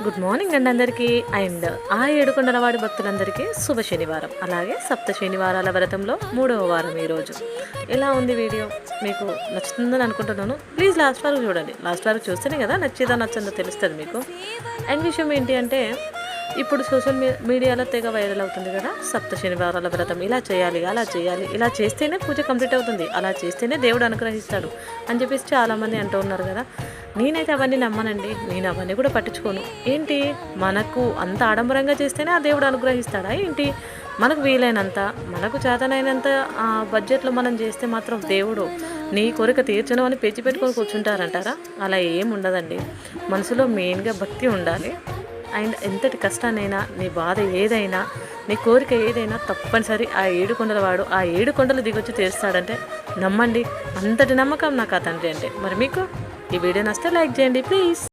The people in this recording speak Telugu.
గుడ్ మార్నింగ్ అండి అందరికీ. అండ్ ఆ ఏడుకొండలవాడి భక్తులందరికీ శుభ శనివారం, అలాగే సప్త శనివారాల వ్రతంలో 3వ వారం ఈరోజు. ఎలా ఉంది వీడియో? మీకు నచ్చుతుందని అనుకుంటున్నాను. ప్లీజ్ లాస్ట్ వరకు చూడండి. లాస్ట్ వరకు చూస్తేనే కదా నచ్చేదో నచ్చందో తెలుస్తుంది మీకు. అండ్ విషయం ఏంటి అంటే, ఇప్పుడు సోషల్ మీడియాలో తెగ వైరల్ అవుతుంది కదా, సప్త శనివారాల వ్రతం ఇలా చేయాలి, అలా చేయాలి, ఇలా చేస్తేనే పూజ కంప్లీట్ అవుతుంది, అలా చేస్తేనే దేవుడు అనుగ్రహిస్తాడు అని చెప్పేసి చాలామంది అంటూ ఉన్నారు కదా. నేనైతే అవన్నీ నమ్మనండి. నేను అవన్నీ కూడా పట్టించుకోను. ఏంటి, మనకు అంత ఆడంబరంగా చేస్తేనే ఆ దేవుడు అనుగ్రహిస్తాడా ఏంటి? మనకు వీలైనంత, మనకు చేతనైనంత బడ్జెట్లో మనం చేస్తే మాత్రం దేవుడు నీ కోరిక తీర్చను అని పేచి పెట్టుకొని కూర్చుంటారంటారా? అలా ఏం ఉండదండి. మనసులో మెయిన్గా భక్తి ఉండాలి. అండ్ ఎంతటి కష్టాన్నైనా, నీ బాధ ఏదైనా, నీ కోరిక ఏదైనా తప్పనిసరి ఆ 7 కొండల వాడు ఆ 7 కొండలు దిగొచ్చి తీరుస్తాడంటే నమ్మండి. అంతటి నమ్మకం నాకు ఆ తండ్రి అంటే. మరి మీకు ఈ వీడియో నచ్చితే లైక్ చేయండి ప్లీజ్.